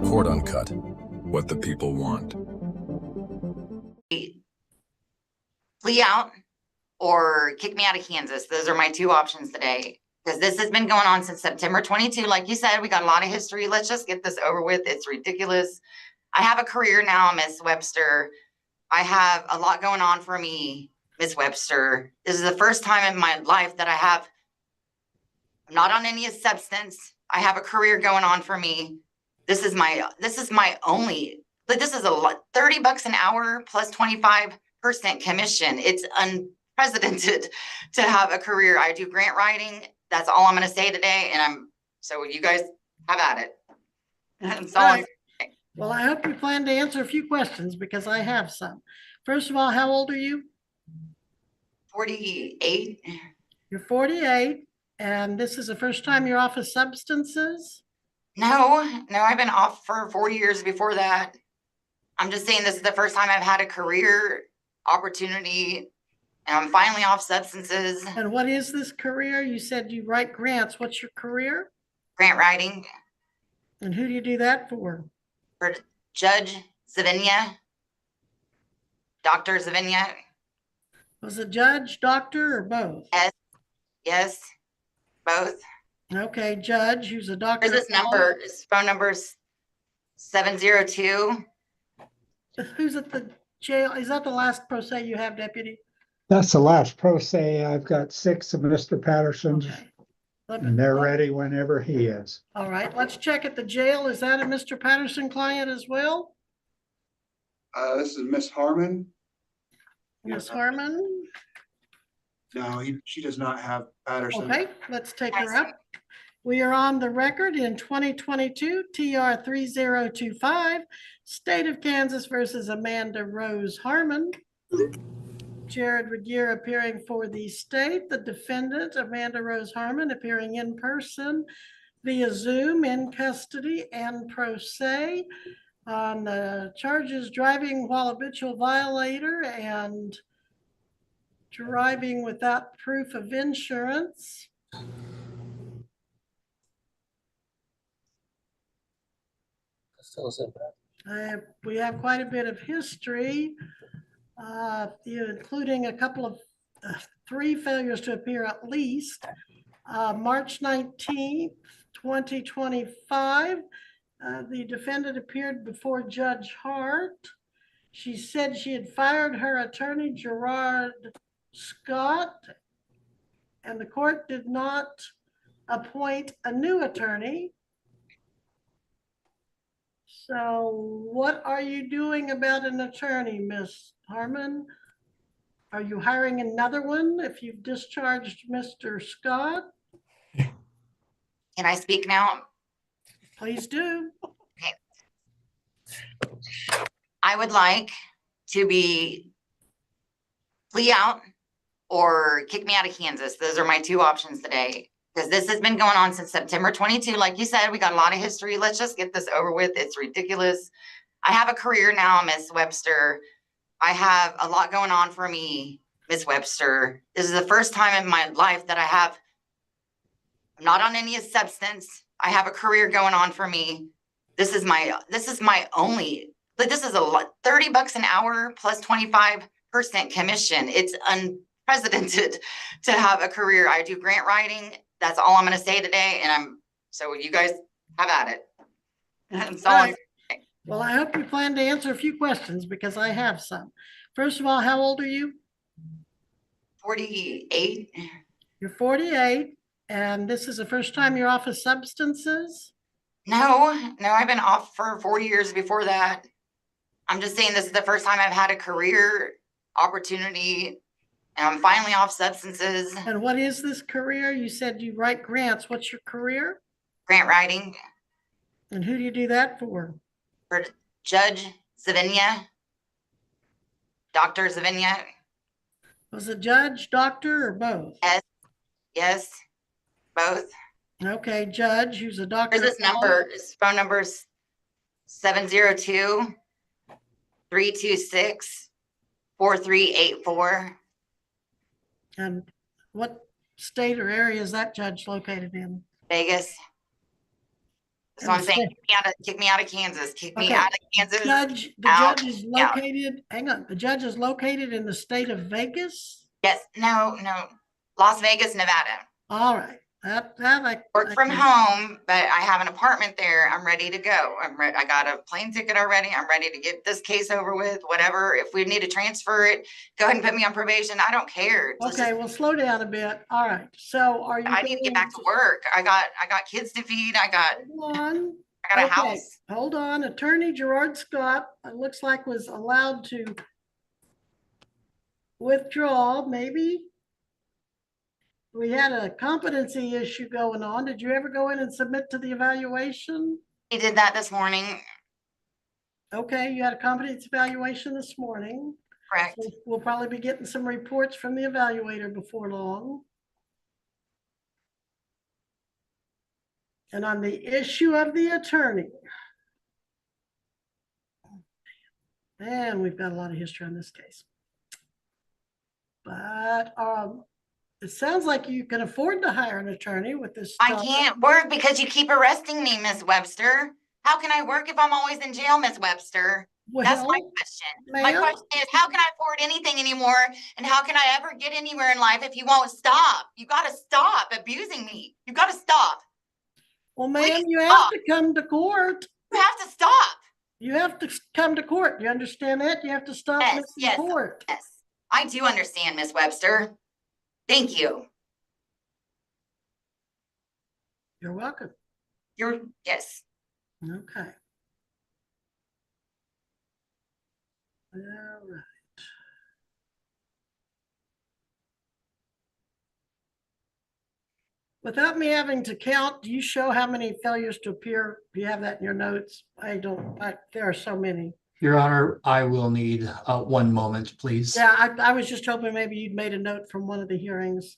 Court Uncut. What the people want. Flee out or kick me out of Kansas. Those are my two options today. Because this has been going on since September 22. Like you said, we got a lot of history. Let's just get this over with. It's ridiculous. I have a career now, Miss Webster. I have a lot going on for me, Miss Webster. This is the first time in my life that I'm not on any substance. I have a career going on for me. This is my only, but this is a lot, $30 an hour plus 25% commission. It's unprecedented to have a career. I do grant writing. That's all I'm going to say today. And so you guys have at it. That's all I'm saying. Well, I hope you plan to answer a few questions because I have some. First of all, how old are you? 48. You're 48, and this is the first time you're off of substances? No, I've been off for 40 years before that. I'm just saying this is the first time I've had a career opportunity, and I'm finally off substances. And what is this career? You said you write grants. What's your career? Grant writing. And who do you do that for? For Judge Zavinia, Dr. Zavinia. Was it judge, doctor, or both? Yes, both. Okay, judge, who's a doctor. Where's his number? His phone number is 702. Who's at the jail? Is that the last pro se you have, deputy? That's the last pro se. I've got 6 of Mr. Patterson's, Okay. and they're ready whenever he is. All right, let's check at the jail. Is that a Mr. Patterson client as well? This is Miss Harmon. Miss Harmon? No, she does not have Patterson. Okay, let's take her up. We are on the record in 2022 TR 3025, State of Kansas versus Amanda Rose Harmon. Jared Regier appearing for the state, the defendant, Amanda Rose Harmon, appearing in person via Zoom, in custody and pro se on the charges driving while habitual violator and driving without proof of insurance. We have quite a bit of history, including a couple of 3 failures to appear at least. March 19th, 2025, the defendant appeared before Judge Hart. She said she had fired her attorney, Gerard Scott, and the court did not appoint a new attorney. So what are you doing about an attorney, Miss Harmon? Are you hiring another one if you've discharged Mr. Scott? Can I speak now? Please do. I would like to flee out or kick me out of Kansas. Those are my two options today. Because this has been going on since September 22. Like you said, we got a lot of history. Let's just get this over with. It's ridiculous. I have a career now, Miss Webster. I have a lot going on for me, Miss Webster. This is the first time in my life that I'm not on any substance. I have a career going on for me. This is my only, but this is a lot, $30 an hour plus 25% commission. It's unprecedented to have a career. I do grant writing. That's all I'm going to say today. And so you guys have at it. That's all I'm saying. Well, I hope you plan to answer a few questions because I have some. First of all, how old are you? 48. You're 48, and this is the first time you're off of substances? No, I've been off for 40 years before that. I'm just saying this is the first time I've had a career opportunity, and I'm finally off substances. And what is this career? You said you write grants. What's your career? Grant writing. And who do you do that for? For Judge Zavinia, Dr. Zavinia. Was it judge, doctor, or both? Yes, both. Okay, judge, who's a doctor. Where's his number? His phone number is 702-326-4384. And what state or area is that judge located in? Vegas. In So I'm the saying, state. kick me out of Kansas, kick me Okay. out of Kansas. The out, judge is out. located, hang on, the judge is located in the state of Vegas? Yes, no, Las Vegas, Nevada. All right, that Work from home, but I have an apartment there. I'm ready to go. I got a plane ticket already. I'm ready to get this case over with, whatever. If we need to transfer it, go ahead and put me on probation. I don't care. Okay, well, slow down a bit. All right, so are you? I need to get back to work. I got kids to feed. I got Hold a on. Okay, house. hold on. Attorney Gerard Scott, it looks like was allowed to withdraw, maybe. We had a competency issue going on. Did you ever go in and submit to the evaluation? He did that this morning. Okay, you had a competency evaluation this morning. Correct. So we'll probably be getting some reports from the evaluator before long. And on the issue of the attorney, and we've got a lot of history on this case. But it sounds like you can afford to hire an attorney with this I stuff. can't work because you keep arresting me, Miss Webster. How can I work if I'm always in jail, Miss Webster? That's my Well, question. My ma'am, question is, how can I afford anything anymore? And how can I ever get anywhere in life if you won't stop? You got to stop abusing me. You got to stop. well, ma'am, Please you have stop. to come to court. You have to stop. You have to come to court. You understand that? You have to stop Yes, missing yes. court. Yes, I do understand, Miss Webster. Thank you. You're welcome. Yes. Okay. All right. Without me having to count, do you show how many failures to appear? Do you have that in your notes? I don't, there are so many. Your Honor, I will need 1 moment, please. Yeah, I was just hoping maybe you'd made a note from one of the hearings.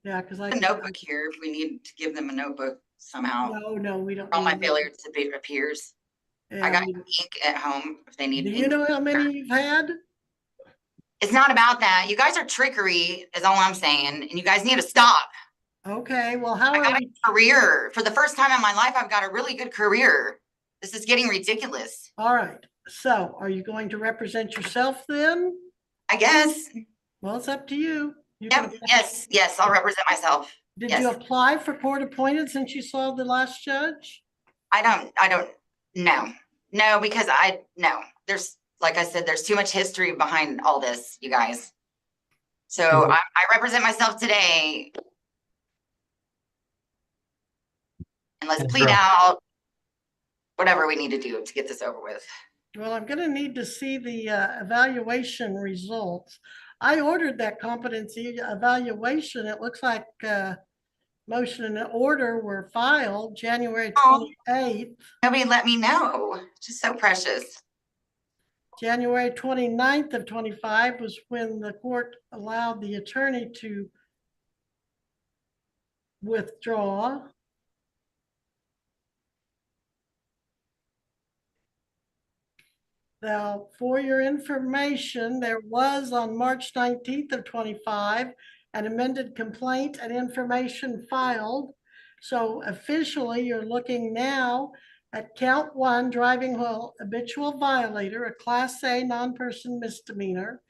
Yeah, because A notebook here if we need to give them a notebook somehow. No, we don't. All my need that. failures to appears. Yeah, I got we- ink at home if they need. Do you ink. know how many you've had? It's not about that. You guys are trickery is all I'm saying. And you guys need to stop. Okay, well, how I are got we? a career. For the first time in my life, I've got a really good career. This is getting ridiculous. All right, so are you going to represent yourself then? I guess. Well, it's up to you. Yep. Yes, I'll represent myself. Did yes. you apply for court appointed since you saw the last judge? I don't no, because there's, like I said, there's too much history behind all this, you guys. So I represent myself today. And let's plead out whatever we need to do to get this over with. Well, I'm going to need to see the evaluation results. I ordered that competency evaluation. It looks like motion and order were filed January 28th. Nobody let me know. Just so precious. January 29th of 25 was when the court allowed the attorney to withdraw. Now, for your information, there was on March 19th of 25, an amended complaint and information filed. So officially, you're looking now at count 1, driving while habitual violator, a class A non-person misdemeanor.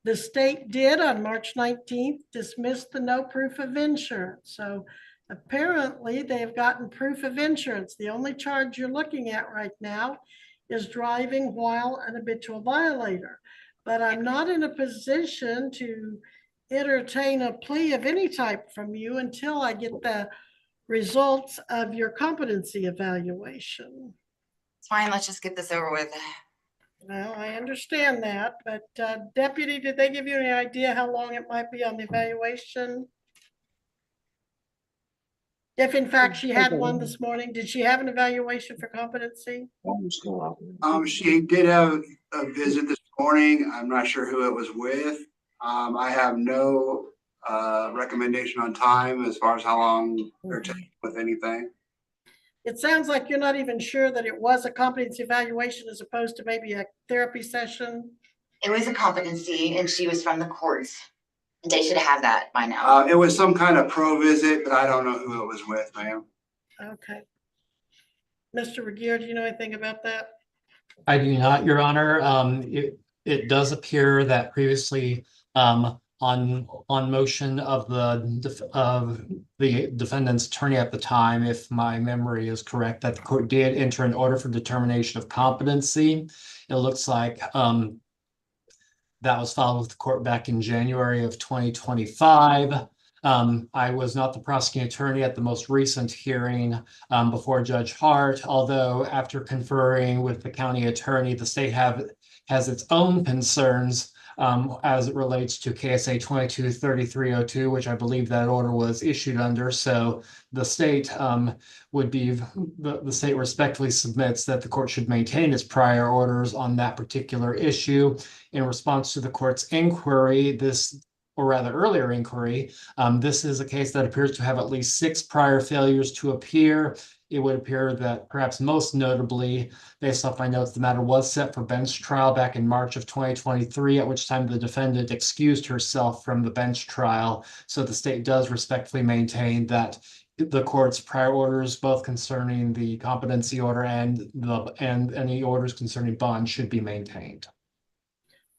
The state did on March 19th dismiss the no proof of insurance. So apparently they've gotten proof of insurance. The only charge you're looking at right now is driving while an habitual violator. But I'm not in a position to entertain a plea of any type from you until I get the results of your competency evaluation. It's fine. Let's just get this over with. Well, I understand that, but Deputy, did they give you any idea how long it might be on the evaluation? If in fact she had one this morning, did she have an evaluation for competency? She did have a visit this morning. I'm not sure who it was with. I have no recommendation on time as far as how long they're taking with anything. It sounds like you're not even sure that it was a competency evaluation as opposed to maybe a therapy session. It was a competency and she was from the courts. They should have that by now. It was some kind of pro visit, but I don't know who it was with, ma'am. Okay. Mr. Regier, do you know anything about that? I do not, Your Honor. It does appear that previously, on motion of the defendant's attorney at the time, if my memory is correct, that the court did enter an order for determination of competency. It looks like, that was filed with the court back in January of 2025. I was not the prosecuting attorney at the most recent hearing before Judge Hart, although after conferring with the county attorney, the state has its own concerns as it relates to KSA 223302, which I believe that order was issued under. So the state the state respectfully submits that the court should maintain its prior orders on that particular issue. In response to the court's inquiry, or rather earlier inquiry, this is a case that appears to have at least 6 prior failures to appear. It would appear that perhaps most notably, based off my notes, the matter was set for bench trial back in March of 2023, at which time the defendant excused herself from the bench trial. So the state does respectfully maintain that the court's prior orders, both concerning the competency order and any orders concerning bond, should be maintained.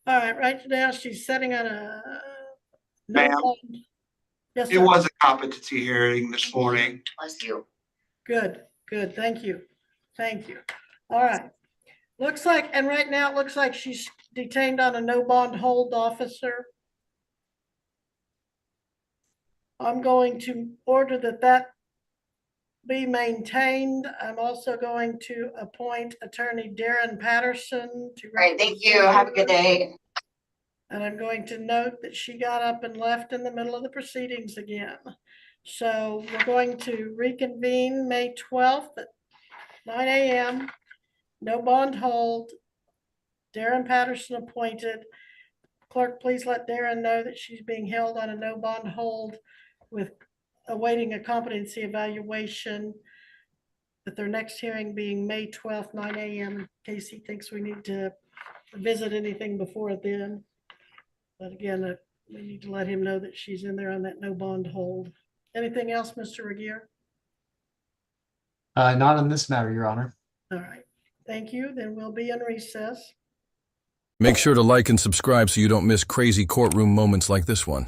All right, right now she's sitting on a. no Ma'am. bond. Yes, It sir. was a competency hearing this morning. Bless you. Good, good. Thank you. Thank you. All right. Looks like, and right now it looks like she's detained on a no bond hold, officer. I'm going to order that be maintained. I'm also going to appoint Attorney Darren Patterson to. All right, thank you. Have a good day. And I'm going to note that she got up and left in the middle of the proceedings again. So we're going to reconvene May 12th at 9 a.m. No bond hold. Darren Patterson appointed. Clerk, please let Darren know that she's being held on a no bond hold with awaiting a competency evaluation, at their next hearing being May 12th, 9 a.m. in case he thinks we need to visit anything before then. But again, we need to let him know that she's in there on that no bond hold. Anything else, Mr. Regier? Not on this matter, Your Honor. All right, thank you. Then we'll be in recess. Make sure to like and subscribe so you don't miss crazy courtroom moments like this one.